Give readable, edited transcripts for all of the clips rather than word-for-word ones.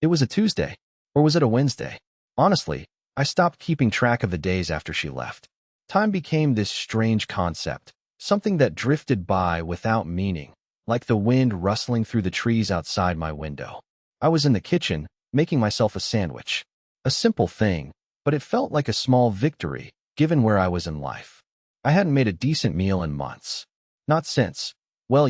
It was a Tuesday. Or was it a Wednesday? Honestly, I stopped keeping track of the days after she left. Time became this strange concept, something that drifted by without meaning, like the wind rustling through the trees outside my window. I was in the kitchen, making myself a sandwich. A simple thing, but it felt like a small victory, given where I was in life. I hadn't made a decent meal in months. Not since. Well,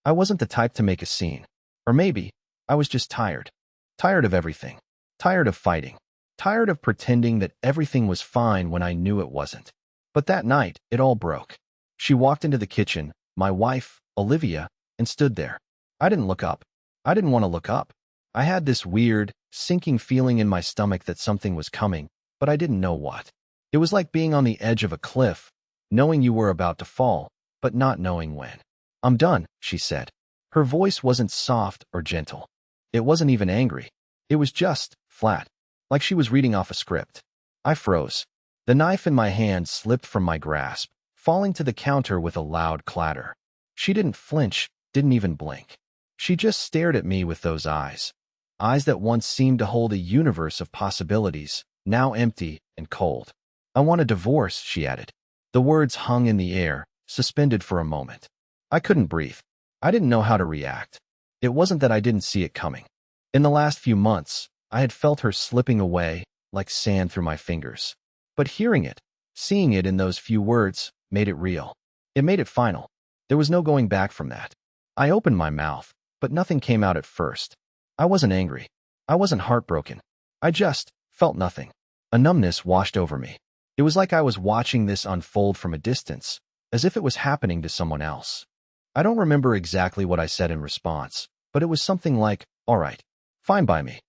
I wasn't the type to make a scene. Or maybe, I was just tired. Tired of everything. Tired of fighting. Tired of pretending that everything was fine when I knew it wasn't. But that night, it all broke. She walked into the kitchen, my wife, Olivia, and stood there. I didn't look up. I didn't want to look up. I had this weird, sinking feeling in my stomach that something was coming, but I didn't know what. It was like being on the edge of a cliff, knowing you were about to fall, but not knowing when. "I'm done," she said. Her voice wasn't soft or gentle. It wasn't even angry. It was just flat, like she was reading off a script. I froze. The knife in my hand slipped from my grasp, falling to the counter with a loud clatter. She didn't flinch, didn't even blink. She just stared at me with those eyes. Eyes that once seemed to hold a universe of possibilities, now empty and cold. "I want a divorce," she added. The words hung in the air, suspended for a moment. I couldn't breathe. I didn't know how to react. It wasn't that I didn't see it coming. In the last few months, I had felt her slipping away, like sand through my fingers. But hearing it, seeing it in those few words, made it real. It made it final. There was no going back from that. I opened my mouth, but nothing came out at first. I wasn't angry. I wasn't heartbroken. I just felt nothing. A numbness washed over me. It was like I was watching this unfold from a distance, as if it was happening to someone else. I don't remember exactly what I said in response, but it was something like, "All right, fine by me."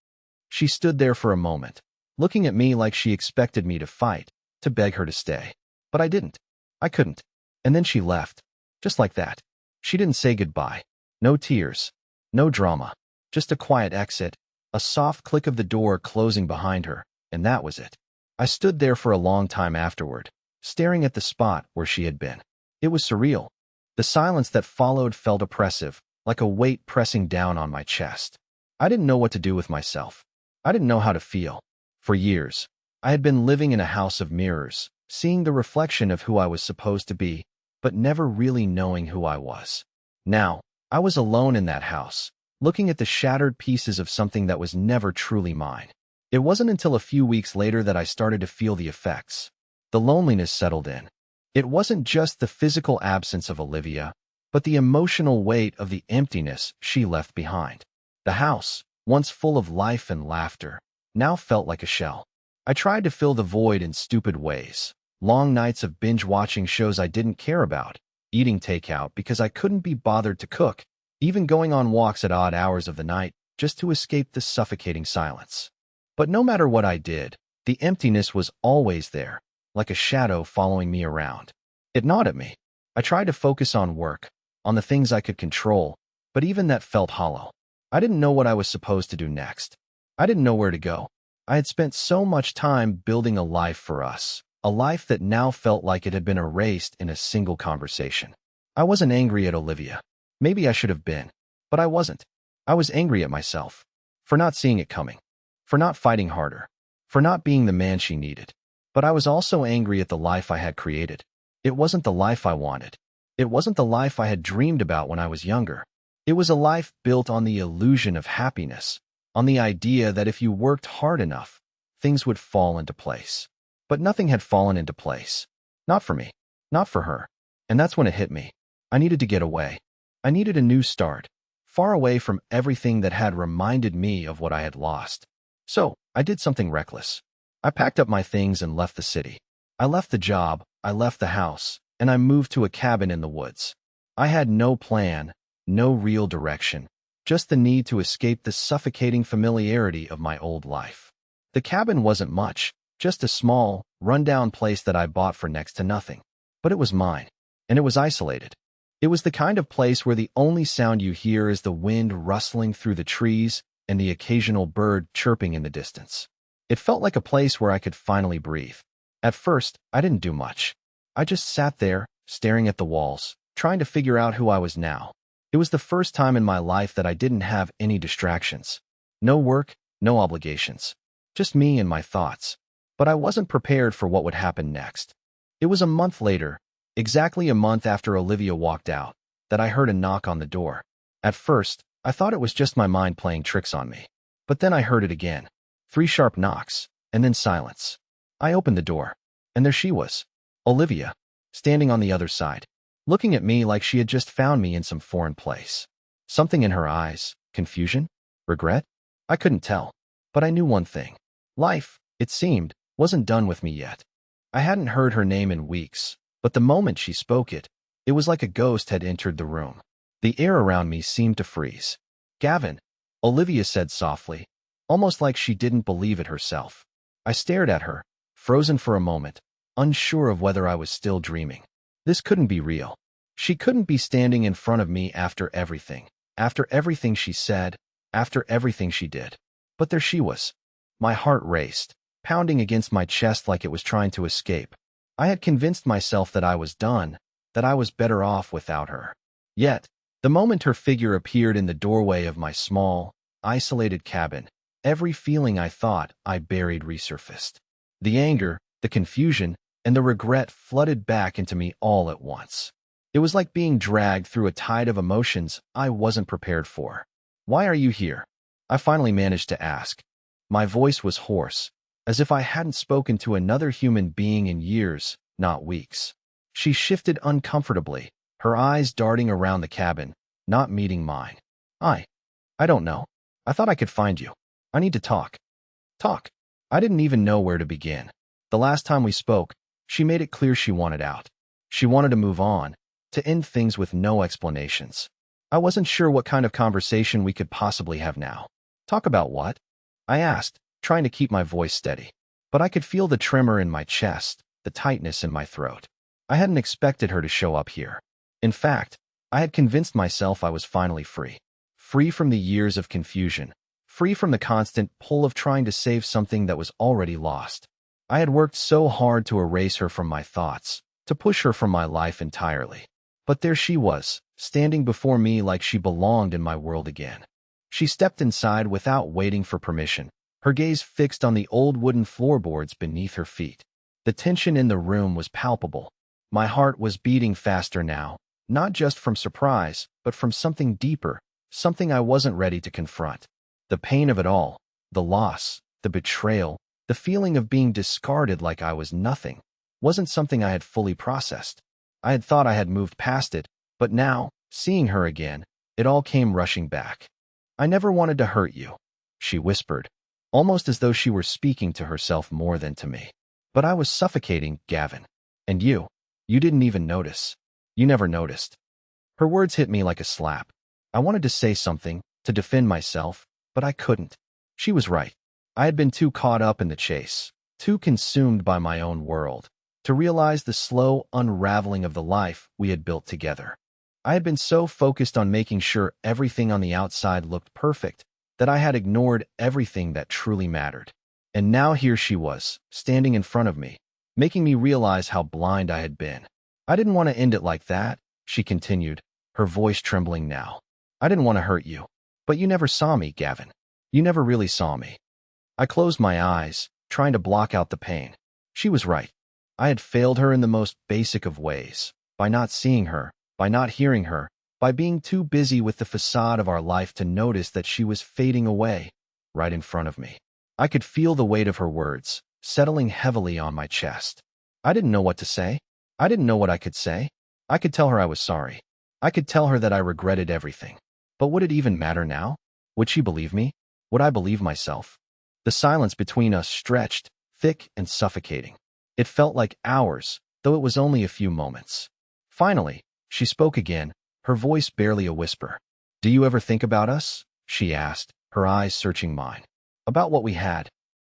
She stood there for a moment, looking at me like she expected me to fight, to beg her to stay. But I didn't. I couldn't. And then she left. Just like that. She didn't say goodbye. No tears. No drama. Just a quiet exit, a soft click of the door closing behind her, and that was it. I stood there for a long time afterward, staring at the spot where she had been. It was surreal. The silence that followed felt oppressive, like a weight pressing down on my chest. I didn't know what to do with myself. I didn't know how to feel. For years, I had been living in a house of mirrors, seeing the reflection of who I was supposed to be, but never really knowing who I was. Now, I was alone in that house, looking at the shattered pieces of something that was never truly mine. It wasn't until a few weeks later that I started to feel the effects. The loneliness settled in. It wasn't just the physical absence of Olivia, but the emotional weight of the emptiness she left behind. The house, once full of life and laughter, now felt like a shell. I tried to fill the void in stupid ways. Long nights of binge-watching shows I didn't care about, eating takeout because I couldn't be bothered to cook, even going on walks at odd hours of the night just to escape the suffocating silence. But no matter what I did, the emptiness was always there, like a shadow following me around. It gnawed at me. I tried to focus on work, on the things I could control, but even that felt hollow. I didn't know what I was supposed to do next. I didn't know where to go. I had spent so much time building a life for us, a life that now felt like it had been erased in a single conversation. I wasn't angry at Olivia. Maybe I should have been, but I wasn't. I was angry at myself for not seeing it coming, for not fighting harder, for not being the man she needed. But I was also angry at the life I had created. It wasn't the life I wanted. It wasn't the life I had dreamed about when I was younger. It was a life built on the illusion of happiness, on the idea that if you worked hard enough, things would fall into place. But nothing had fallen into place. Not for me. Not for her. And that's when it hit me. I needed to get away. I needed a new start, far away from everything that had reminded me of what I had lost. So, I did something reckless. I packed up my things and left the city. I left the job, I left the house, and I moved to a cabin in the woods. I had no plan, no real direction, just the need to escape the suffocating familiarity of my old life. The cabin wasn't much, just a small, run-down place that I bought for next to nothing. But it was mine, and it was isolated. It was the kind of place where the only sound you hear is the wind rustling through the trees and the occasional bird chirping in the distance. It felt like a place where I could finally breathe. At first, I didn't do much. I just sat there, staring at the walls, trying to figure out who I was now. It was the first time in my life that I didn't have any distractions. No work, no obligations. Just me and my thoughts. But I wasn't prepared for what would happen next. It was a month later, exactly a month after Olivia walked out, that I heard a knock on the door. At first, I thought it was just my mind playing tricks on me. But then I heard it again. 3 sharp knocks, and then silence. I opened the door, and there she was, Olivia, standing on the other side, looking at me like she had just found me in some foreign place. Something in her eyes, confusion, regret? I couldn't tell, but I knew one thing. Life, it seemed, wasn't done with me yet. I hadn't heard her name in weeks, but the moment she spoke it, it was like a ghost had entered the room. The air around me seemed to freeze. Gavin, Olivia said softly, almost like she didn't believe it herself. I stared at her, frozen for a moment, unsure of whether I was still dreaming. This couldn't be real. She couldn't be standing in front of me after everything she said, after everything she did. But there she was. My heart raced, pounding against my chest like it was trying to escape. I had convinced myself that I was done, that I was better off without her. Yet, the moment her figure appeared in the doorway of my small, isolated cabin, every feeling I thought I buried resurfaced. The anger, the confusion, and the regret flooded back into me all at once. It was like being dragged through a tide of emotions I wasn't prepared for. "Why are you here?" I finally managed to ask. My voice was hoarse, as if I hadn't spoken to another human being in years, not weeks. She shifted uncomfortably, her eyes darting around the cabin, not meeting mine. I don't know. I thought I could find you. I need to talk." Talk? I didn't even know where to begin. The last time we spoke, she made it clear she wanted out. She wanted to move on, to end things with no explanations. I wasn't sure what kind of conversation we could possibly have now. "Talk about what?" I asked, trying to keep my voice steady. But I could feel the tremor in my chest, the tightness in my throat. I hadn't expected her to show up here. In fact, I had convinced myself I was finally free. Free from the years of confusion. Free from the constant pull of trying to save something that was already lost. I had worked so hard to erase her from my thoughts, to push her from my life entirely. But there she was, standing before me like she belonged in my world again. She stepped inside without waiting for permission, her gaze fixed on the old wooden floorboards beneath her feet. The tension in the room was palpable. My heart was beating faster now, not just from surprise, but from something deeper, something I wasn't ready to confront. The pain of it all, the loss, the betrayal, the feeling of being discarded like I was nothing, wasn't something I had fully processed. I had thought I had moved past it, but now, seeing her again, it all came rushing back. "I never wanted to hurt you," she whispered, almost as though she were speaking to herself more than to me. "But I was suffocating, Gavin. And you didn't even notice. You never noticed." Her words hit me like a slap. I wanted to say something, to defend myself, but I couldn't. She was right. I had been too caught up in the chase, too consumed by my own world, to realize the slow unraveling of the life we had built together. I had been so focused on making sure everything on the outside looked perfect that I had ignored everything that truly mattered. And now here she was, standing in front of me, making me realize how blind I had been. "I didn't want to end it like that," she continued, her voice trembling now. "I didn't want to hurt you. But you never saw me, Gavin. You never really saw me." I closed my eyes, trying to block out the pain. She was right. I had failed her in the most basic of ways, by not seeing her, by not hearing her, by being too busy with the facade of our life to notice that she was fading away, right in front of me. I could feel the weight of her words, settling heavily on my chest. I didn't know what to say. I didn't know what I could say. I could tell her I was sorry. I could tell her that I regretted everything. But would it even matter now? Would she believe me? Would I believe myself? The silence between us stretched, thick and suffocating. It felt like hours, though it was only a few moments. Finally, she spoke again, her voice barely a whisper. "Do you ever think about us?" she asked, her eyes searching mine. "About what we had?"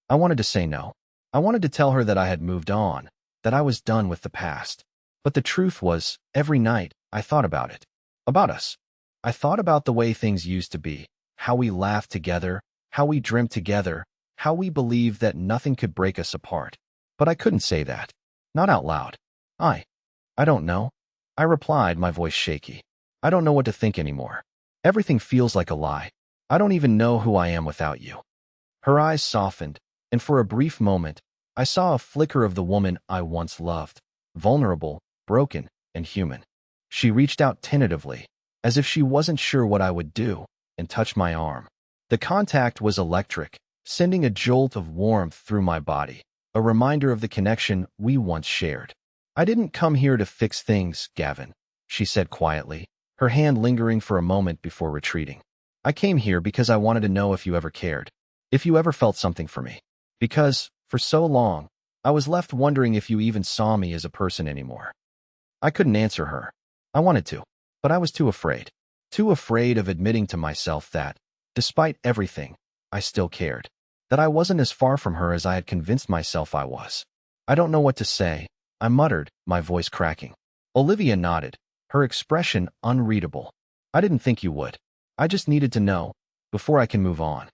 I wanted to say no. I wanted to tell her that I had moved on, that I was done with the past. But the truth was, every night, I thought about it. About us. I thought about the way things used to be, how we laughed together, how we dreamt together, how we believed that nothing could break us apart. But I couldn't say that. Not out loud. I don't know. I replied, my voice shaky. "I don't know what to think anymore. Everything feels like a lie. I don't even know who I am without you." Her eyes softened, and for a brief moment, I saw a flicker of the woman I once loved, vulnerable, broken, and human. She reached out tentatively, as if she wasn't sure what I would do, and touched my arm. The contact was electric, sending a jolt of warmth through my body, a reminder of the connection we once shared. "I didn't come here to fix things, Gavin," she said quietly, her hand lingering for a moment before retreating. "I came here because I wanted to know if you ever cared, if you ever felt something for me. Because, for so long, I was left wondering if you even saw me as a person anymore." I couldn't answer her. I wanted to, but I was too afraid. Too afraid of admitting to myself that, despite everything, I still cared. That I wasn't as far from her as I had convinced myself I was. "I don't know what to say," I muttered, my voice cracking. Olivia nodded, her expression unreadable. "I didn't think you would. I just needed to know, before I can move on."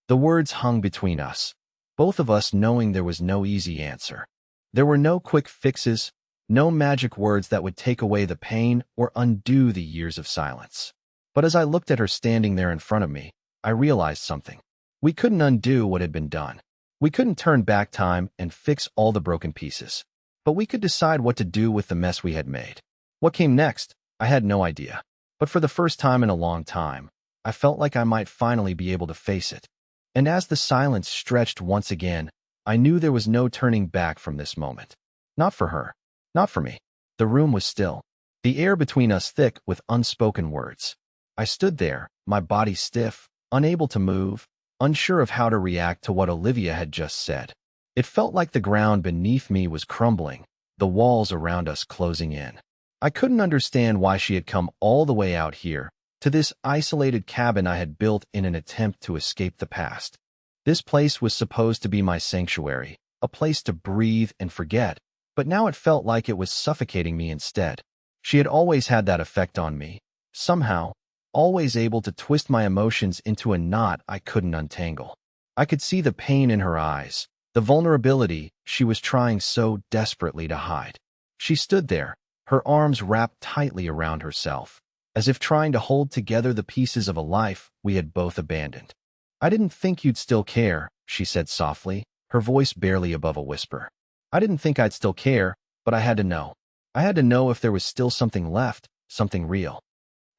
The words hung between us, both of us knowing there was no easy answer. There were no quick fixes, no magic words that would take away the pain or undo the years of silence. But as I looked at her standing there in front of me, I realized something. We couldn't undo what had been done. We couldn't turn back time and fix all the broken pieces. But we could decide what to do with the mess we had made. What came next, I had no idea. But for the first time in a long time, I felt like I might finally be able to face it. And as the silence stretched once again, I knew there was no turning back from this moment. Not for her. Not for me. The room was still, the air between us thick with unspoken words. I stood there, my body stiff, unable to move, unsure of how to react to what Olivia had just said. It felt like the ground beneath me was crumbling, the walls around us closing in. I couldn't understand why she had come all the way out here, to this isolated cabin I had built in an attempt to escape the past. This place was supposed to be my sanctuary, a place to breathe and forget, but now it felt like it was suffocating me instead. She had always had that effect on me, somehow, always able to twist my emotions into a knot I couldn't untangle. I could see the pain in her eyes, the vulnerability she was trying so desperately to hide. She stood there, her arms wrapped tightly around herself, as if trying to hold together the pieces of a life we had both abandoned. "I didn't think you'd still care," she said softly, her voice barely above a whisper. "I didn't think I'd still care, but I had to know. I had to know if there was still something left, something real."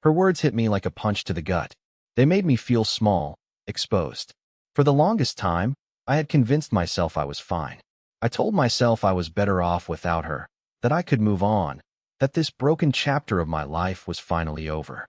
Her words hit me like a punch to the gut. They made me feel small, exposed. For the longest time, I had convinced myself I was fine. I told myself I was better off without her, that I could move on, that this broken chapter of my life was finally over.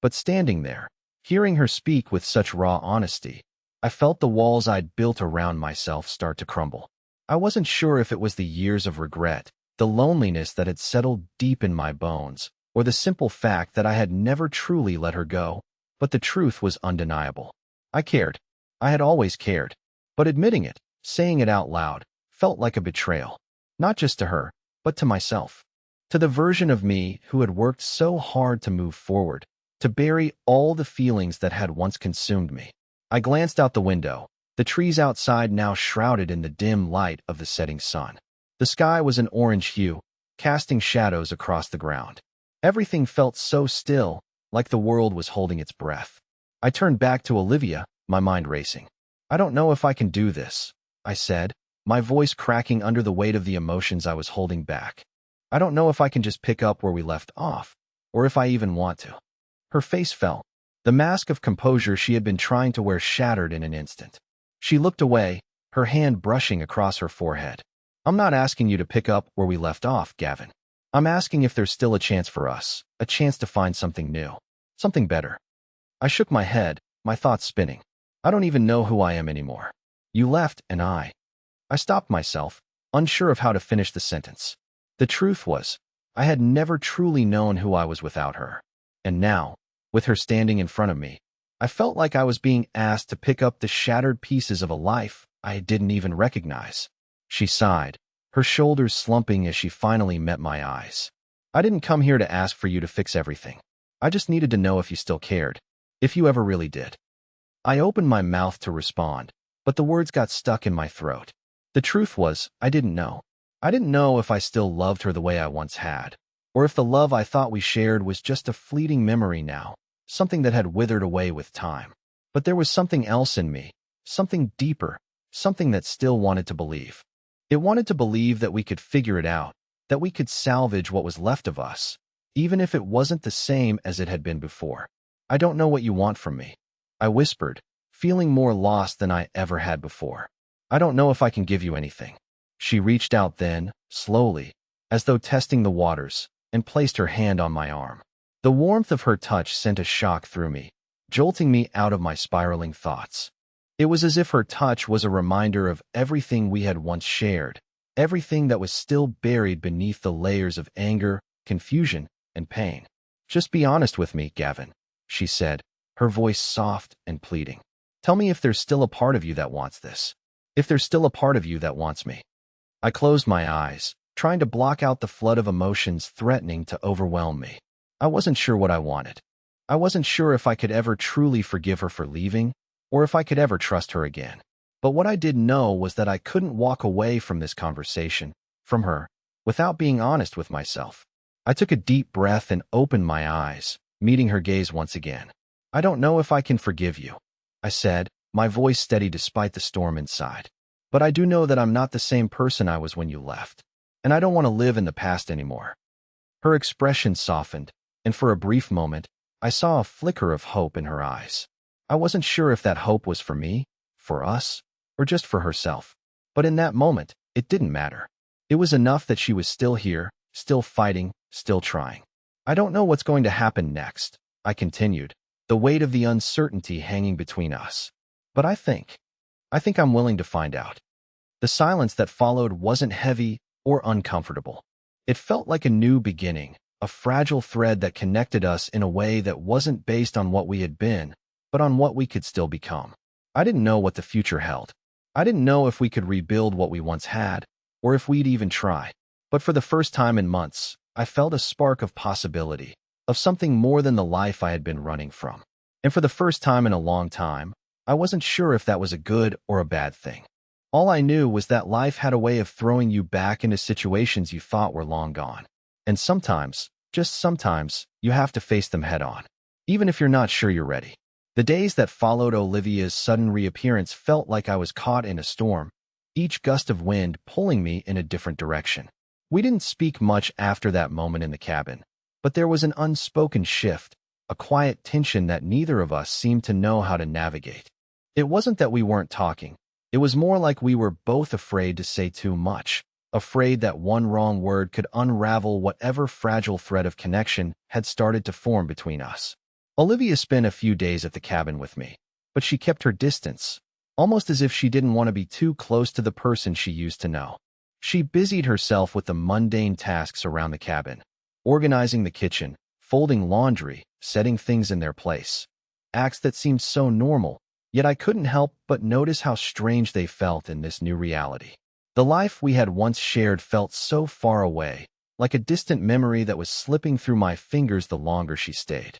But standing there, hearing her speak with such raw honesty, I felt the walls I'd built around myself start to crumble. I wasn't sure if it was the years of regret, the loneliness that had settled deep in my bones, or the simple fact that I had never truly let her go, but the truth was undeniable. I cared. I had always cared. But admitting it, saying it out loud, felt like a betrayal. Not just to her, but to myself. To the version of me who had worked so hard to move forward, to bury all the feelings that had once consumed me. I glanced out the window, the trees outside now shrouded in the dim light of the setting sun. The sky was an orange hue, casting shadows across the ground. Everything felt so still, like the world was holding its breath. I turned back to Olivia, my mind racing. "I don't know if I can do this," I said, my voice cracking under the weight of the emotions I was holding back. "I don't know if I can just pick up where we left off, or if I even want to." Her face fell. The mask of composure she had been trying to wear shattered in an instant. She looked away, her hand brushing across her forehead. "I'm not asking you to pick up where we left off, Gavin. I'm asking if there's still a chance for us, a chance to find something new, something better." I shook my head, my thoughts spinning. "I don't even know who I am anymore. You left, and I stopped myself, unsure of how to finish the sentence. The truth was, I had never truly known who I was without her. And now, with her standing in front of me, I felt like I was being asked to pick up the shattered pieces of a life I didn't even recognize. She sighed, her shoulders slumping as she finally met my eyes. "I didn't come here to ask for you to fix everything. I just needed to know if you still cared, if you ever really did." I opened my mouth to respond, but the words got stuck in my throat. The truth was, I didn't know. I didn't know if I still loved her the way I once had, or if the love I thought we shared was just a fleeting memory now, something that had withered away with time. But there was something else in me, something deeper, something that still wanted to believe. It wanted to believe that we could figure it out, that we could salvage what was left of us, even if it wasn't the same as it had been before. "I don't know what you want from me," I whispered, feeling more lost than I ever had before. "I don't know if I can give you anything." She reached out then, slowly, as though testing the waters, and placed her hand on my arm. The warmth of her touch sent a shock through me, jolting me out of my spiraling thoughts. It was as if her touch was a reminder of everything we had once shared, everything that was still buried beneath the layers of anger, confusion, and pain. "Just be honest with me, Gavin," she said, her voice soft and pleading. "Tell me if there's still a part of you that wants this. If there's still a part of you that wants me." I closed my eyes, trying to block out the flood of emotions threatening to overwhelm me. I wasn't sure what I wanted. I wasn't sure if I could ever truly forgive her for leaving, or if I could ever trust her again. But what I did know was that I couldn't walk away from this conversation, from her, without being honest with myself. I took a deep breath and opened my eyes, meeting her gaze once again. "I don't know if I can forgive you," I said, my voice steady despite the storm inside. "But I do know that I'm not the same person I was when you left, and I don't want to live in the past anymore." Her expression softened, and for a brief moment, I saw a flicker of hope in her eyes. I wasn't sure if that hope was for me, for us, or just for herself. But in that moment, it didn't matter. It was enough that she was still here, still fighting, still trying. "I don't know what's going to happen next," I continued, the weight of the uncertainty hanging between us. "But I think I'm willing to find out." The silence that followed wasn't heavy or uncomfortable. It felt like a new beginning, a fragile thread that connected us in a way that wasn't based on what we had been, but on what we could still become. I didn't know what the future held. I didn't know if we could rebuild what we once had, or if we'd even try. But for the first time in months, I felt a spark of possibility, of something more than the life I had been running from. And for the first time in a long time, I wasn't sure if that was a good or a bad thing. All I knew was that life had a way of throwing you back into situations you thought were long gone. And sometimes, just sometimes, you have to face them head on, even if you're not sure you're ready. The days that followed Olivia's sudden reappearance felt like I was caught in a storm, each gust of wind pulling me in a different direction. We didn't speak much after that moment in the cabin, but there was an unspoken shift, a quiet tension that neither of us seemed to know how to navigate. It wasn't that we weren't talking. It was more like we were both afraid to say too much, afraid that one wrong word could unravel whatever fragile thread of connection had started to form between us. Olivia spent a few days at the cabin with me, but she kept her distance, almost as if she didn't want to be too close to the person she used to know. She busied herself with the mundane tasks around the cabin, organizing the kitchen, folding laundry, setting things in their place. Acts that seemed so normal, yet I couldn't help but notice how strange they felt in this new reality. The life we had once shared felt so far away, like a distant memory that was slipping through my fingers the longer she stayed.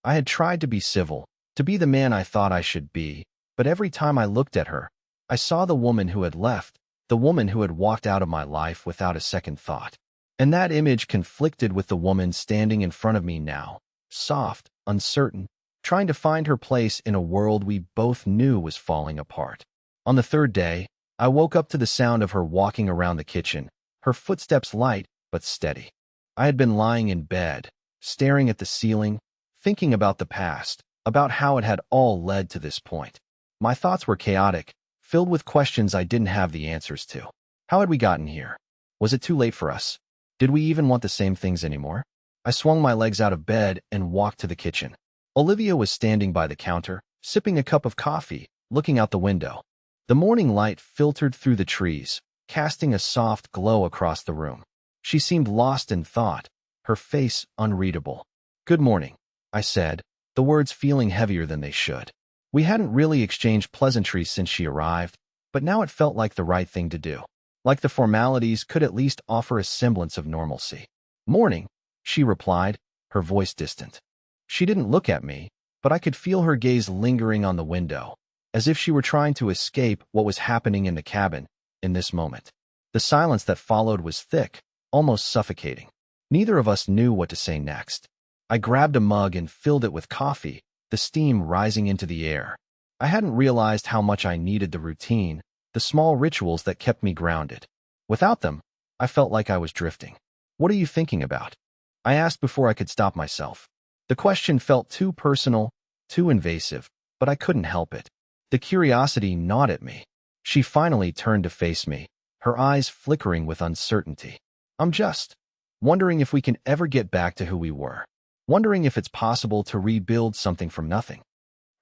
I had tried to be civil, to be the man I thought I should be, but every time I looked at her, I saw the woman who had left, the woman who had walked out of my life without a second thought. And that image conflicted with the woman standing in front of me now, soft, uncertain, trying to find her place in a world we both knew was falling apart. On the third day, I woke up to the sound of her walking around the kitchen, her footsteps light but steady. I had been lying in bed, staring at the ceiling, thinking about the past, about how it had all led to this point. My thoughts were chaotic, filled with questions I didn't have the answers to. How had we gotten here? Was it too late for us? Did we even want the same things anymore? I swung my legs out of bed and walked to the kitchen. Olivia was standing by the counter, sipping a cup of coffee, looking out the window. The morning light filtered through the trees, casting a soft glow across the room. She seemed lost in thought, her face unreadable. "Good morning," I said, the words feeling heavier than they should. We hadn't really exchanged pleasantries since she arrived, but now it felt like the right thing to do. Like the formalities could at least offer a semblance of normalcy. "Morning," she replied, her voice distant. She didn't look at me, but I could feel her gaze lingering on the window, as if she were trying to escape what was happening in the cabin in this moment. The silence that followed was thick, almost suffocating. Neither of us knew what to say next. I grabbed a mug and filled it with coffee, the steam rising into the air. I hadn't realized how much I needed the routine, the small rituals that kept me grounded. Without them, I felt like I was drifting. What are you thinking about? I asked before I could stop myself. The question felt too personal, too invasive, but I couldn't help it. The curiosity gnawed at me. She finally turned to face me, her eyes flickering with uncertainty. I'm just wondering if we can ever get back to who we were. Wondering if it's possible to rebuild something from nothing.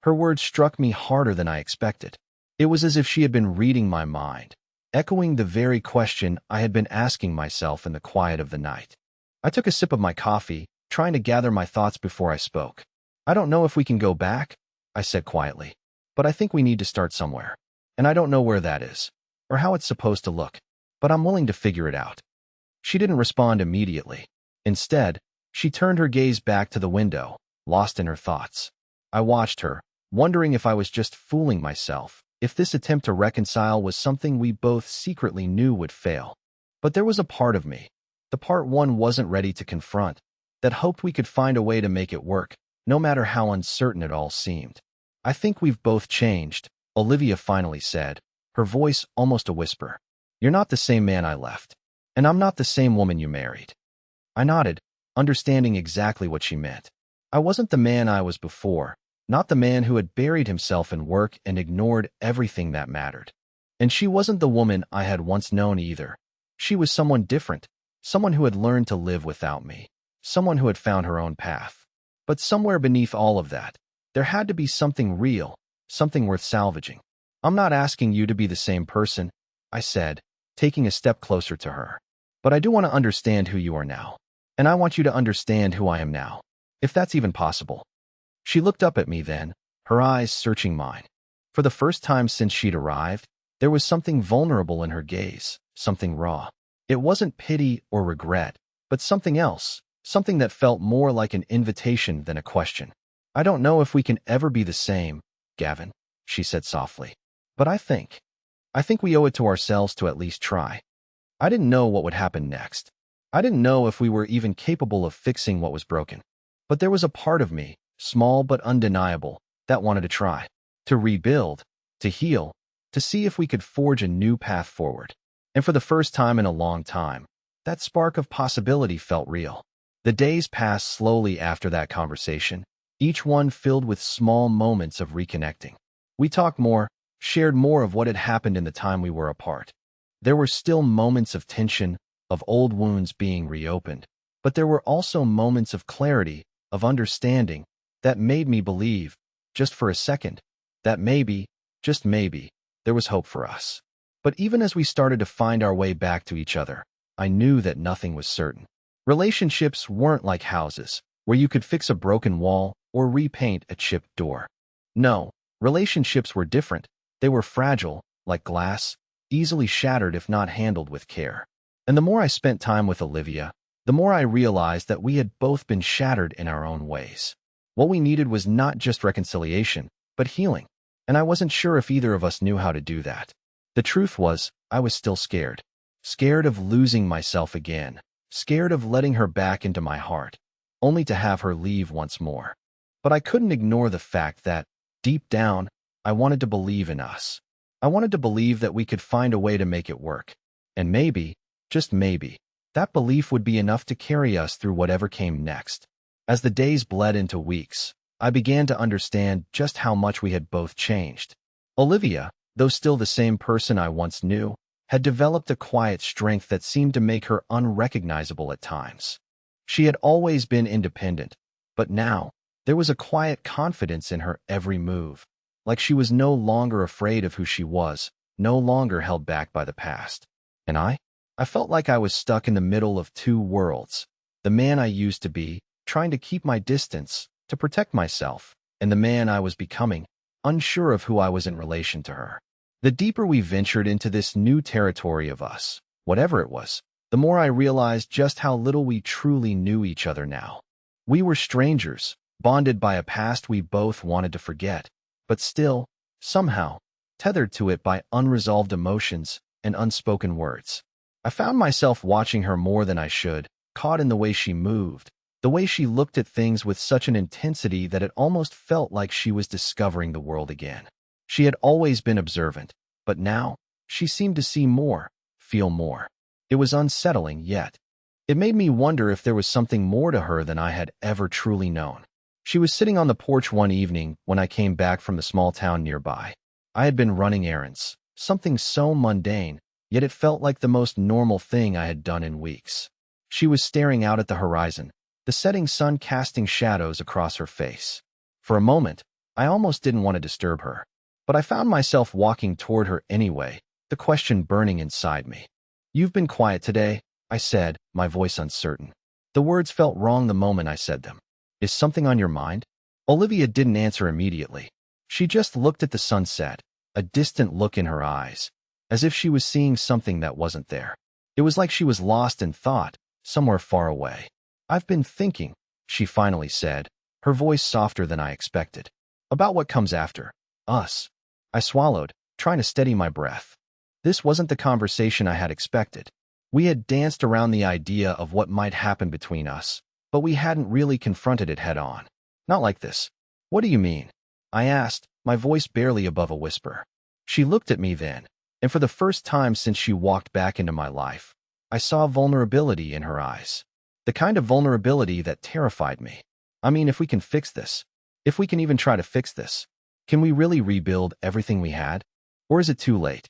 Her words struck me harder than I expected. It was as if she had been reading my mind, echoing the very question I had been asking myself in the quiet of the night. I took a sip of my coffee, trying to gather my thoughts before I spoke. I don't know if we can go back, I said quietly, but I think we need to start somewhere. And I don't know where that is, or how it's supposed to look, but I'm willing to figure it out. She didn't respond immediately. Instead, she turned her gaze back to the window, lost in her thoughts. I watched her, wondering if I was just fooling myself, if this attempt to reconcile was something we both secretly knew would fail. But there was a part of me, the part one wasn't ready to confront, that hoped we could find a way to make it work, no matter how uncertain it all seemed. I think we've both changed, Olivia finally said, her voice almost a whisper. You're not the same man I left, and I'm not the same woman you married. I nodded, understanding exactly what she meant. I wasn't the man I was before, not the man who had buried himself in work and ignored everything that mattered. And she wasn't the woman I had once known either. She was someone different, someone who had learned to live without me, someone who had found her own path. But somewhere beneath all of that, there had to be something real, something worth salvaging. I'm not asking you to be the same person, I said, taking a step closer to her. But I do want to understand who you are now. And I want you to understand who I am now, if that's even possible. She looked up at me then, her eyes searching mine. For the first time since she'd arrived, there was something vulnerable in her gaze, something raw. It wasn't pity or regret, but something else, something that felt more like an invitation than a question. I don't know if we can ever be the same, Gavin, she said softly. But I think we owe it to ourselves to at least try. I didn't know what would happen next. I didn't know if we were even capable of fixing what was broken. But there was a part of me, small but undeniable, that wanted to try, to rebuild, to heal, to see if we could forge a new path forward. And for the first time in a long time, that spark of possibility felt real. The days passed slowly after that conversation, each one filled with small moments of reconnecting. We talked more, shared more of what had happened in the time we were apart. There were still moments of tension, of old wounds being reopened, but there were also moments of clarity, of understanding, that made me believe, just for a second, that maybe, just maybe, there was hope for us. But even as we started to find our way back to each other, I knew that nothing was certain. Relationships weren't like houses, where you could fix a broken wall or repaint a chipped door. No, relationships were different. They were fragile, like glass, easily shattered if not handled with care. And the more I spent time with Olivia, the more I realized that we had both been shattered in our own ways. What we needed was not just reconciliation, but healing. And I wasn't sure if either of us knew how to do that. The truth was, I was still scared. Scared of losing myself again. Scared of letting her back into my heart, only to have her leave once more. But I couldn't ignore the fact that, deep down, I wanted to believe in us. I wanted to believe that we could find a way to make it work. And maybe, just maybe, that belief would be enough to carry us through whatever came next. As the days bled into weeks, I began to understand just how much we had both changed. Olivia, though still the same person I once knew, had developed a quiet strength that seemed to make her unrecognizable at times. She had always been independent, but now, there was a quiet confidence in her every move, like she was no longer afraid of who she was, no longer held back by the past. And I felt like I was stuck in the middle of two worlds, the man I used to be, trying to keep my distance, to protect myself, and the man I was becoming, unsure of who I was in relation to her. The deeper we ventured into this new territory of us, whatever it was, the more I realized just how little we truly knew each other now. We were strangers, bonded by a past we both wanted to forget, but still, somehow, tethered to it by unresolved emotions and unspoken words. I found myself watching her more than I should, caught in the way she moved, the way she looked at things with such an intensity that it almost felt like she was discovering the world again. She had always been observant, but now she seemed to see more, feel more. It was unsettling, yet it made me wonder if there was something more to her than I had ever truly known. She was sitting on the porch one evening when I came back from the small town nearby. I had been running errands, something so mundane, yet it felt like the most normal thing I had done in weeks. She was staring out at the horizon, the setting sun casting shadows across her face. For a moment, I almost didn't want to disturb her, but I found myself walking toward her anyway, the question burning inside me. "You've been quiet today," I said, my voice uncertain. The words felt wrong the moment I said them. "Is something on your mind?" Olivia didn't answer immediately. She just looked at the sunset, a distant look in her eyes, as if she was seeing something that wasn't there. It was like she was lost in thought, somewhere far away. "I've been thinking," she finally said, her voice softer than I expected. "About what comes after us." I swallowed, trying to steady my breath. This wasn't the conversation I had expected. We had danced around the idea of what might happen between us, but we hadn't really confronted it head-on. "Not like this." "What do you mean?" I asked, my voice barely above a whisper. She looked at me then, and for the first time since she walked back into my life, I saw vulnerability in her eyes. The kind of vulnerability that terrified me. "I mean, if we can fix this, if we can even try to fix this, can we really rebuild everything we had? Or is it too late?"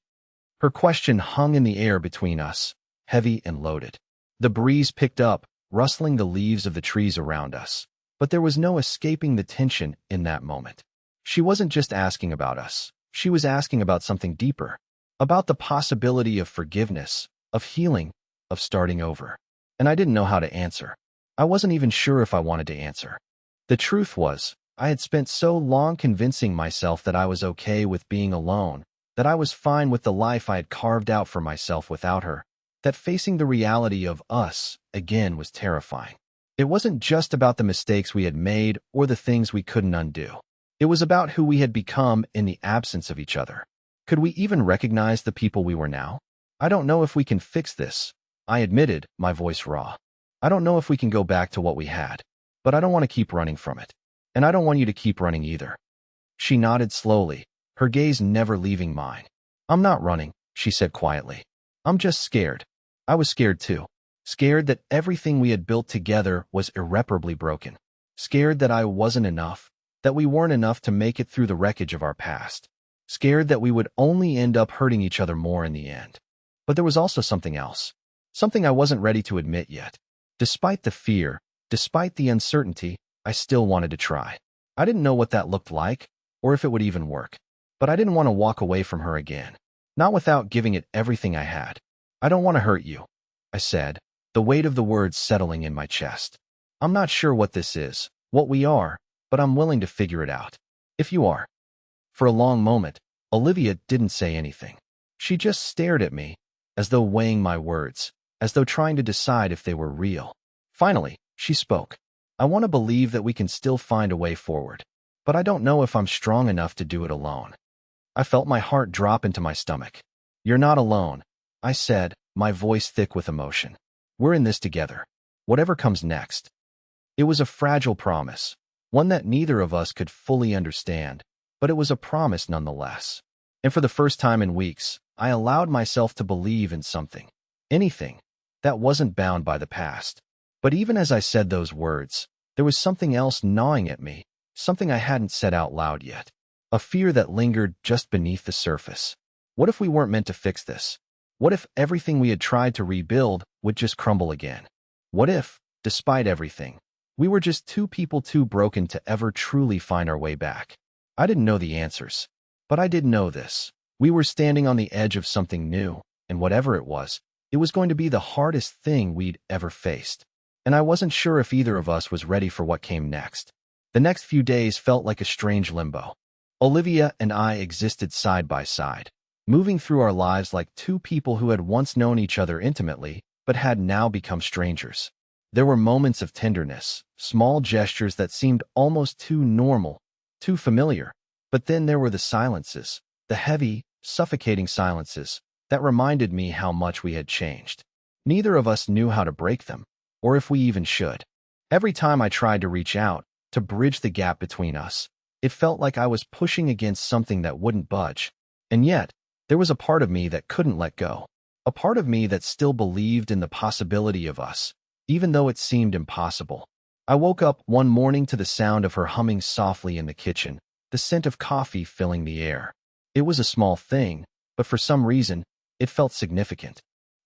Her question hung in the air between us, heavy and loaded. The breeze picked up, rustling the leaves of the trees around us, but there was no escaping the tension in that moment. She wasn't just asking about us. She was asking about something deeper, about the possibility of forgiveness, of healing, of starting over. And I didn't know how to answer. I wasn't even sure if I wanted to answer. The truth was, I had spent so long convincing myself that I was okay with being alone, that I was fine with the life I had carved out for myself without her, that facing the reality of us again was terrifying. It wasn't just about the mistakes we had made or the things we couldn't undo. It was about who we had become in the absence of each other. Could we even recognize the people we were now? "I don't know if we can fix this," I admitted, my voice raw. "I don't know if we can go back to what we had, but I don't want to keep running from it. And I don't want you to keep running either." She nodded slowly, her gaze never leaving mine. "I'm not running," she said quietly. "I'm just scared." I was scared too. Scared that everything we had built together was irreparably broken. Scared that I wasn't enough, that we weren't enough to make it through the wreckage of our past. Scared that we would only end up hurting each other more in the end. But there was also something else. Something I wasn't ready to admit yet. Despite the fear, despite the uncertainty, I still wanted to try. I didn't know what that looked like, or if it would even work. But I didn't want to walk away from her again. Not without giving it everything I had. "I don't want to hurt you," I said, the weight of the words settling in my chest. "I'm not sure what this is, what we are, but I'm willing to figure it out. If you are." For a long moment, Olivia didn't say anything. She just stared at me, as though weighing my words, as though trying to decide if they were real. Finally, she spoke. "I want to believe that we can still find a way forward, but I don't know if I'm strong enough to do it alone." I felt my heart drop into my stomach. "You're not alone," I said, my voice thick with emotion. "We're in this together, whatever comes next." It was a fragile promise, one that neither of us could fully understand, but it was a promise nonetheless. And for the first time in weeks, I allowed myself to believe in something, anything, that wasn't bound by the past. But even as I said those words, there was something else gnawing at me, something I hadn't said out loud yet. A fear that lingered just beneath the surface. What if we weren't meant to fix this? What if everything we had tried to rebuild would just crumble again? What if, despite everything, we were just two people too broken to ever truly find our way back? I didn't know the answers, but I did know this. We were standing on the edge of something new, and whatever it was going to be the hardest thing we'd ever faced. And I wasn't sure if either of us was ready for what came next. The next few days felt like a strange limbo. Olivia and I existed side by side, moving through our lives like two people who had once known each other intimately, but had now become strangers. There were moments of tenderness, small gestures that seemed almost too normal, too familiar. But then there were the silences, the heavy, suffocating silences, that reminded me how much we had changed. Neither of us knew how to break them, or if we even should. Every time I tried to reach out, to bridge the gap between us, It felt like I was pushing against something that wouldn't budge. And yet, there was a part of me that couldn't let go. A part of me that still believed in the possibility of us, even though it seemed impossible. I woke up one morning to the sound of her humming softly in the kitchen, the scent of coffee filling the air. It was a small thing, but for some reason, it felt significant.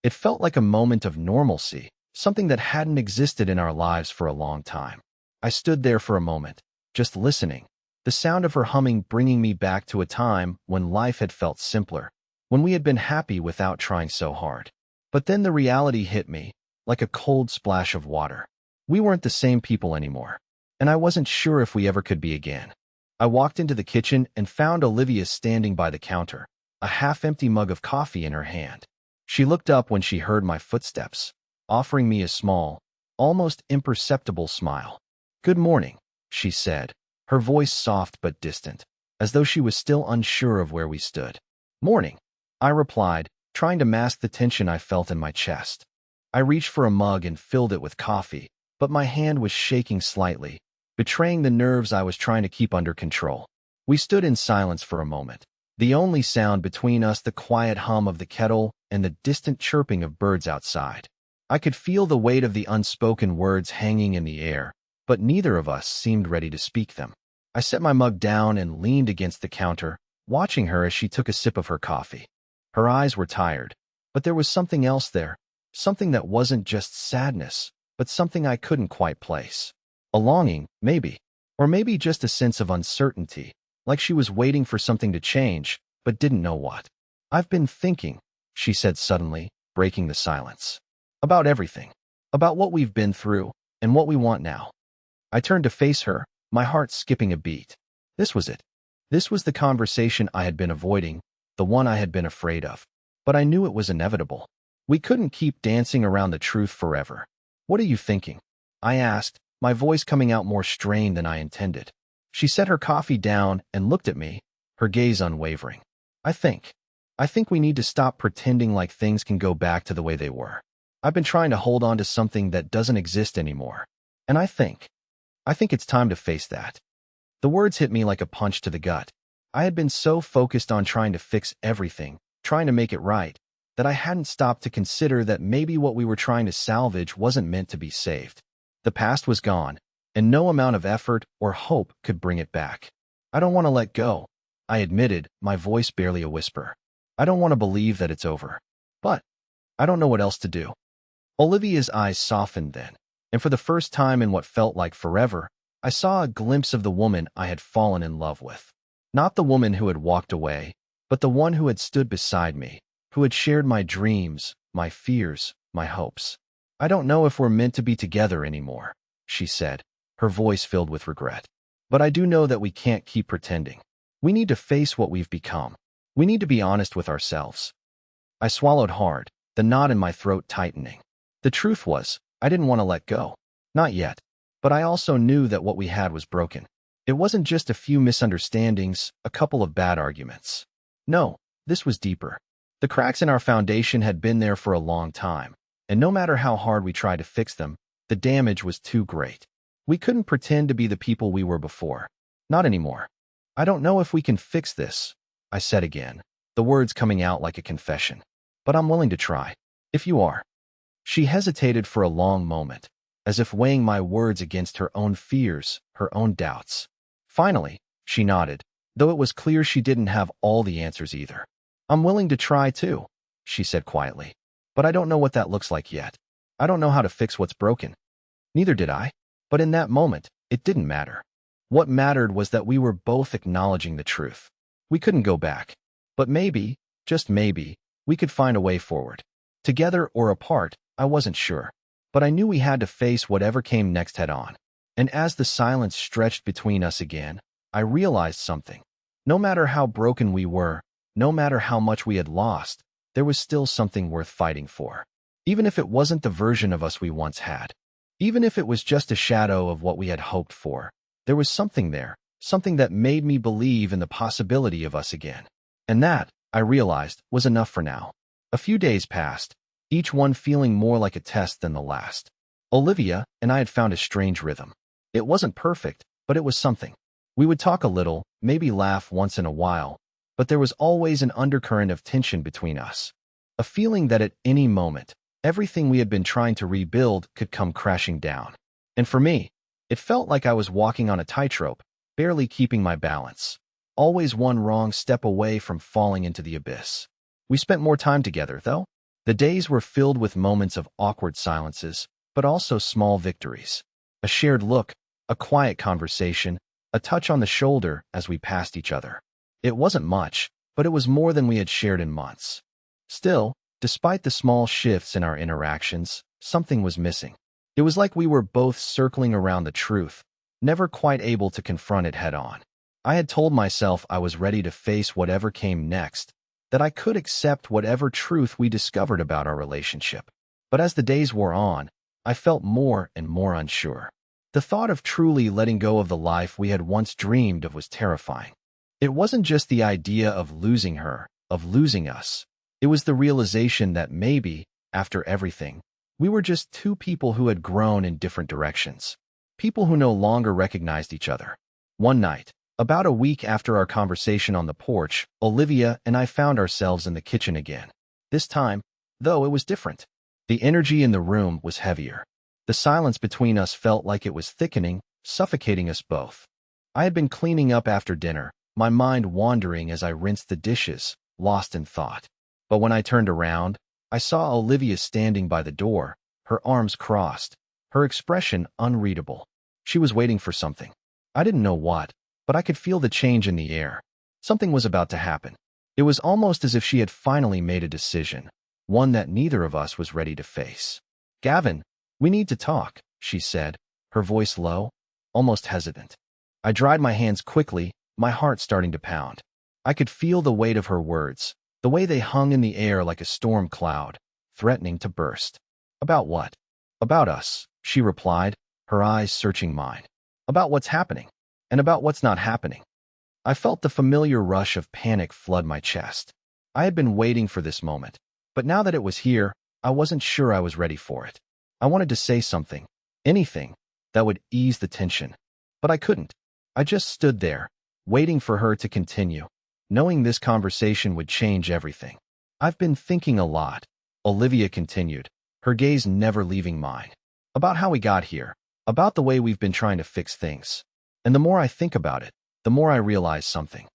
It felt like a moment of normalcy, something that hadn't existed in our lives for a long time. I stood there for a moment, just listening, the sound of her humming bringing me back to a time when life had felt simpler, when we had been happy without trying so hard. But then the reality hit me, like a cold splash of water. We weren't the same people anymore, and I wasn't sure if we ever could be again. I walked into the kitchen and found Olivia standing by the counter, a half-empty mug of coffee in her hand. She looked up when she heard my footsteps, offering me a small, almost imperceptible smile. "Good morning," she said, her voice soft but distant, as though she was still unsure of where we stood. "Morning," I replied, trying to mask the tension I felt in my chest. I reached for a mug and filled it with coffee, but my hand was shaking slightly, betraying the nerves I was trying to keep under control. We stood in silence for a moment, the only sound between us the quiet hum of the kettle and the distant chirping of birds outside. I could feel the weight of the unspoken words hanging in the air, but neither of us seemed ready to speak them. I set my mug down and leaned against the counter, watching her as she took a sip of her coffee. Her eyes were tired, but there was something else there, something that wasn't just sadness, but something I couldn't quite place. A longing, maybe, or maybe just a sense of uncertainty, like she was waiting for something to change, but didn't know what. "I've been thinking," she said suddenly, breaking the silence. "About everything. About what we've been through, and what we want now." I turned to face her, my heart skipping a beat. This was it. This was the conversation I had been avoiding, the one I had been afraid of. But I knew it was inevitable. We couldn't keep dancing around the truth forever. "What are you thinking?" I asked, my voice coming out more strained than I intended. She set her coffee down and looked at me, her gaze unwavering. I think we need to stop pretending like things can go back to the way they were. I've been trying to hold on to something that doesn't exist anymore. And I think it's time to face that." The words hit me like a punch to the gut. I had been so focused on trying to fix everything, trying to make it right, that I hadn't stopped to consider that maybe what we were trying to salvage wasn't meant to be saved. The past was gone, and no amount of effort or hope could bring it back. "I don't want to let go," I admitted, my voice barely a whisper. "I don't want to believe that it's over. But I don't know what else to do." Olivia's eyes softened then, and for the first time in what felt like forever, I saw a glimpse of the woman I had fallen in love with. Not the woman who had walked away, but the one who had stood beside me, who had shared my dreams, my fears, my hopes. "I don't know if we're meant to be together anymore," she said, her voice filled with regret. "But I do know that we can't keep pretending. We need to face what we've become. We need to be honest with ourselves." I swallowed hard, the knot in my throat tightening. The truth was, I didn't want to let go. Not yet. But I also knew that what we had was broken. It wasn't just a few misunderstandings, a couple of bad arguments. No, this was deeper. The cracks in our foundation had been there for a long time, and no matter how hard we tried to fix them, the damage was too great. We couldn't pretend to be the people we were before. Not anymore. "I don't know if we can fix this," I said again, the words coming out like a confession. "But I'm willing to try. If you are." She hesitated for a long moment, as if weighing my words against her own fears, her own doubts. Finally, she nodded, though it was clear she didn't have all the answers either. "I'm willing to try too," she said quietly. "But I don't know what that looks like yet. I don't know how to fix what's broken." Neither did I. But in that moment, it didn't matter. What mattered was that we were both acknowledging the truth. We couldn't go back. But maybe, just maybe, we could find a way forward. Together or apart, I wasn't sure. But I knew we had to face whatever came next head on. And as the silence stretched between us again, I realized something. No matter how broken we were, no matter how much we had lost, there was still something worth fighting for. Even if it wasn't the version of us we once had. Even if it was just a shadow of what we had hoped for, there was something there, something that made me believe in the possibility of us again. And that, I realized, was enough for now. A few days passed, each one feeling more like a test than the last. Olivia and I had found a strange rhythm. It wasn't perfect, but it was something. We would talk a little, maybe laugh once in a while, but there was always an undercurrent of tension between us. A feeling that at any moment, everything we had been trying to rebuild could come crashing down. And for me, it felt like I was walking on a tightrope, barely keeping my balance. Always one wrong step away from falling into the abyss. We spent more time together, though. The days were filled with moments of awkward silences, but also small victories. A shared look, a quiet conversation, a touch on the shoulder as we passed each other. It wasn't much, but it was more than we had shared in months. Still, despite the small shifts in our interactions, something was missing. It was like we were both circling around the truth, never quite able to confront it head-on. I had told myself I was ready to face whatever came next, that I could accept whatever truth we discovered about our relationship. But as the days wore on, I felt more and more unsure. The thought of truly letting go of the life we had once dreamed of was terrifying. It wasn't just the idea of losing her, of losing us. It was the realization that maybe, after everything, we were just two people who had grown in different directions. People who no longer recognized each other. One night, about a week after our conversation on the porch, Olivia and I found ourselves in the kitchen again. This time, though, it was different. The energy in the room was heavier. The silence between us felt like it was thickening, suffocating us both. I had been cleaning up after dinner, my mind wandering as I rinsed the dishes, lost in thought. But when I turned around, I saw Olivia standing by the door, her arms crossed, her expression unreadable. She was waiting for something. I didn't know what, but I could feel the change in the air. Something was about to happen. It was almost as if she had finally made a decision, one that neither of us was ready to face. "Gavin, we need to talk," she said, her voice low, almost hesitant. I dried my hands quickly, my heart starting to pound. I could feel the weight of her words, the way they hung in the air like a storm cloud, threatening to burst. "About what?" "About us," she replied, her eyes searching mine. "About what's happening, and about what's not happening." I felt the familiar rush of panic flood my chest. I had been waiting for this moment, but now that it was here, I wasn't sure I was ready for it. I wanted to say something, anything, that would ease the tension. But I couldn't. I just stood there, waiting for her to continue, knowing this conversation would change everything. "I've been thinking a lot," Olivia continued, her gaze never leaving mine. "About how we got here, about the way we've been trying to fix things. And the more I think about it, the more I realize something."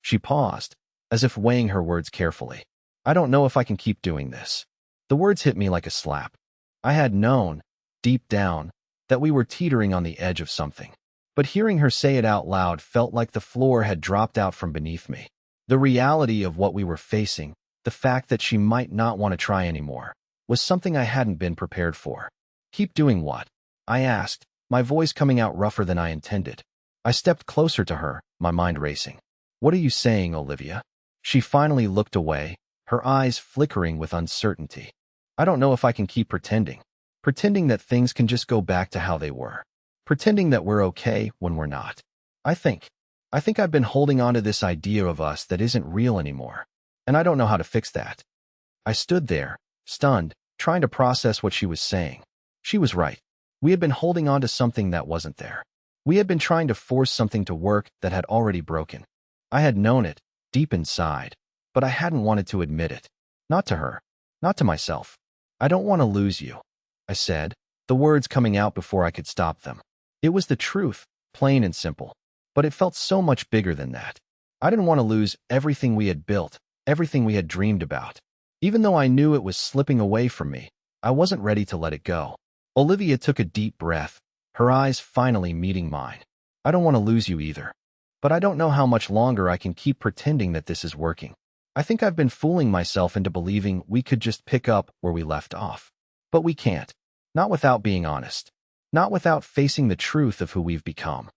She paused, as if weighing her words carefully. "I don't know if I can keep doing this." The words hit me like a slap. I had known, deep down, that we were teetering on the edge of something. But hearing her say it out loud felt like the floor had dropped out from beneath me. The reality of what we were facing, the fact that she might not want to try anymore, was something I hadn't been prepared for. "Keep doing what?" I asked, my voice coming out rougher than I intended. I stepped closer to her, my mind racing. "What are you saying, Olivia?" She finally looked away, her eyes flickering with uncertainty. "I don't know if I can keep pretending. Pretending that things can just go back to how they were. Pretending that we're okay when we're not. I think I've been holding on to this idea of us that isn't real anymore. And I don't know how to fix that." I stood there, stunned, trying to process what she was saying. She was right. We had been holding on to something that wasn't there. We had been trying to force something to work that had already broken. I had known it, deep inside, but I hadn't wanted to admit it. Not to her, not to myself. "I don't want to lose you," I said, the words coming out before I could stop them. It was the truth, plain and simple, but it felt so much bigger than that. I didn't want to lose everything we had built, everything we had dreamed about. Even though I knew it was slipping away from me, I wasn't ready to let it go. Olivia took a deep breath, her eyes finally meeting mine. "I don't want to lose you either. But I don't know how much longer I can keep pretending that this is working. I think I've been fooling myself into believing we could just pick up where we left off. But we can't. Not without being honest. Not without facing the truth of who we've become."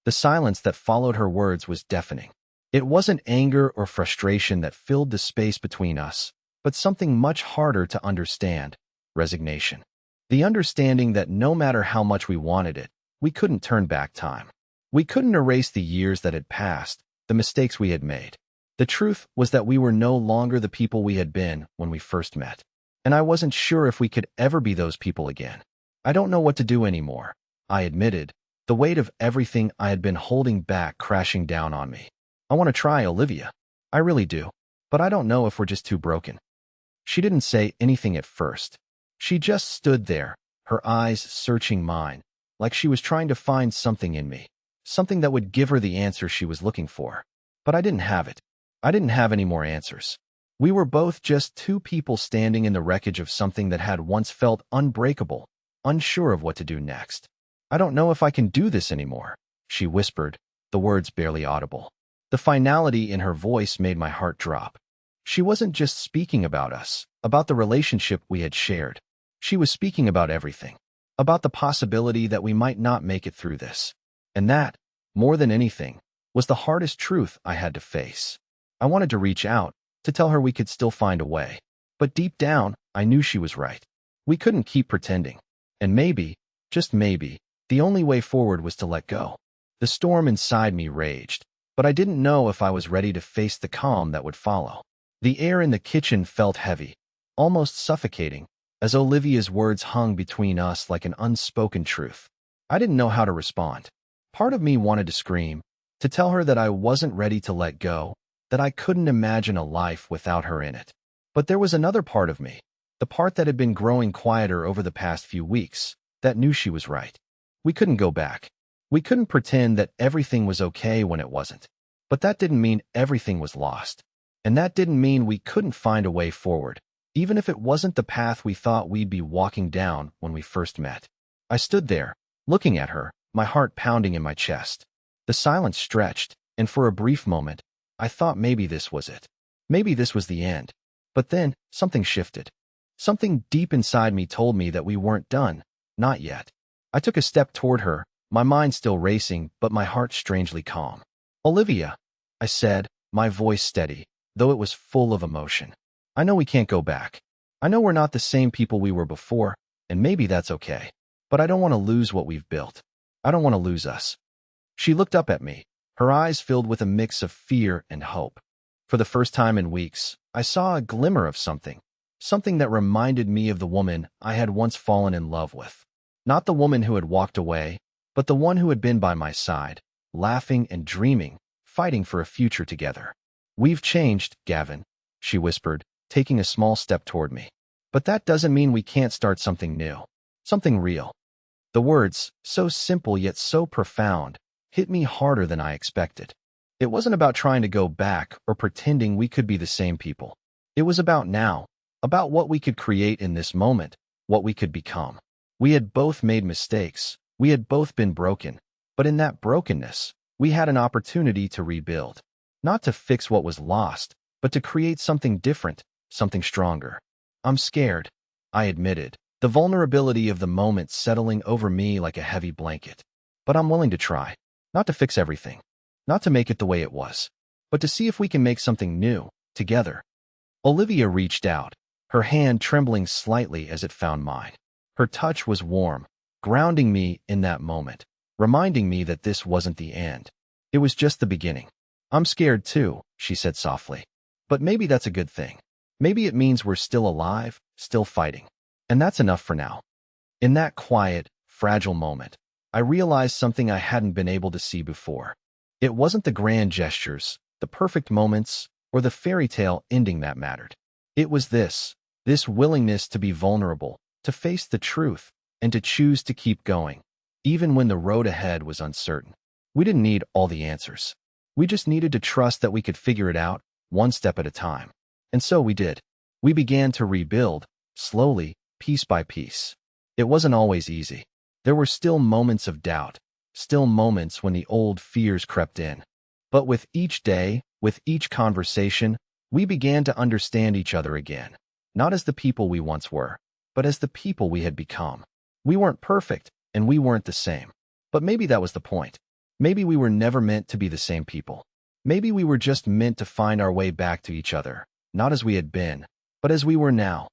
The silence that followed her words was deafening. It wasn't anger or frustration that filled the space between us, but something much harder to understand: resignation. The understanding that no matter how much we wanted it, we couldn't turn back time. We couldn't erase the years that had passed, the mistakes we had made. The truth was that we were no longer the people we had been when we first met. And I wasn't sure if we could ever be those people again. "I don't know what to do anymore," I admitted, the weight of everything I had been holding back crashing down on me. I want to try, Olivia. I really do. But I don't know if we're just too broken. She didn't say anything at first. She just stood there, her eyes searching mine, like she was trying to find something in me, something that would give her the answer she was looking for. But I didn't have it. I didn't have any more answers. We were both just two people standing in the wreckage of something that had once felt unbreakable, unsure of what to do next. I don't know if I can do this anymore, she whispered, the words barely audible. The finality in her voice made my heart drop. She wasn't just speaking about us, about the relationship we had shared. She was speaking about everything, about the possibility that we might not make it through this. And that, more than anything, was the hardest truth I had to face. I wanted to reach out, to tell her we could still find a way. But deep down, I knew she was right. We couldn't keep pretending. And maybe, just maybe, the only way forward was to let go. The storm inside me raged, but I didn't know if I was ready to face the calm that would follow. The air in the kitchen felt heavy, almost suffocating, as Olivia's words hung between us like an unspoken truth. I didn't know how to respond. Part of me wanted to scream, to tell her that I wasn't ready to let go, that I couldn't imagine a life without her in it. But there was another part of me, the part that had been growing quieter over the past few weeks, that knew she was right. We couldn't go back. We couldn't pretend that everything was okay when it wasn't. But that didn't mean everything was lost. And that didn't mean we couldn't find a way forward, even if it wasn't the path we thought we'd be walking down when we first met. I stood there, looking at her, my heart pounding in my chest. The silence stretched, and for a brief moment, I thought maybe this was it. Maybe this was the end. But then, something shifted. Something deep inside me told me that we weren't done. Not yet. I took a step toward her, my mind still racing, but my heart strangely calm. Olivia, I said, my voice steady, though it was full of emotion. I know we can't go back. I know we're not the same people we were before, and maybe that's okay. But I don't want to lose what we've built. I don't want to lose us. She looked up at me, her eyes filled with a mix of fear and hope. For the first time in weeks, I saw a glimmer of something that reminded me of the woman I had once fallen in love with. Not the woman who had walked away, but the one who had been by my side, laughing and dreaming, fighting for a future together. We've changed, Gavin, she whispered, taking a small step toward me. But that doesn't mean we can't start something new, something real. The words, so simple yet so profound, hit me harder than I expected. It wasn't about trying to go back or pretending we could be the same people. It was about now, about what we could create in this moment, what we could become. We had both made mistakes, we had both been broken, but in that brokenness, we had an opportunity to rebuild. Not to fix what was lost, but to create something different, something stronger. I'm scared, I admitted, the vulnerability of the moment settling over me like a heavy blanket. But I'm willing to try, not to fix everything, not to make it the way it was, but to see if we can make something new, together. Olivia reached out, her hand trembling slightly as it found mine. Her touch was warm, grounding me in that moment, reminding me that this wasn't the end. It was just the beginning. I'm scared too, she said softly. But maybe that's a good thing. Maybe it means we're still alive, still fighting. And that's enough for now. In that quiet, fragile moment, I realized something I hadn't been able to see before. It wasn't the grand gestures, the perfect moments, or the fairy tale ending that mattered. It was this willingness to be vulnerable, to face the truth, and to choose to keep going, even when the road ahead was uncertain. We didn't need all the answers. We just needed to trust that we could figure it out, one step at a time. And so we did. We began to rebuild, slowly, piece by piece. It wasn't always easy. There were still moments of doubt, still moments when the old fears crept in. But with each day, with each conversation, we began to understand each other again, not as the people we once were, but as the people we had become. We weren't perfect, and we weren't the same. But maybe that was the point. Maybe we were never meant to be the same people. Maybe we were just meant to find our way back to each other, not as we had been, but as we were now.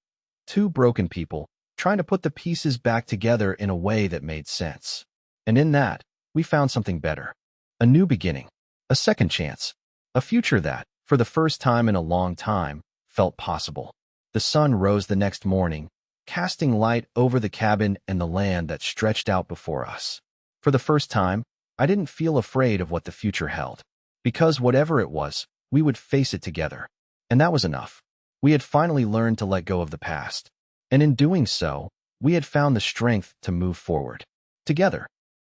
Two broken people, trying to put the pieces back together in a way that made sense. And in that, we found something better. A new beginning, a second chance, a future that, for the first time in a long time, felt possible. The sun rose the next morning, casting light over the cabin and the land that stretched out before us. For the first time, I didn't feel afraid of what the future held. Because whatever it was, we would face it together. And that was enough. We had finally learned to let go of the past. And in doing so, we had found the strength to move forward. Together.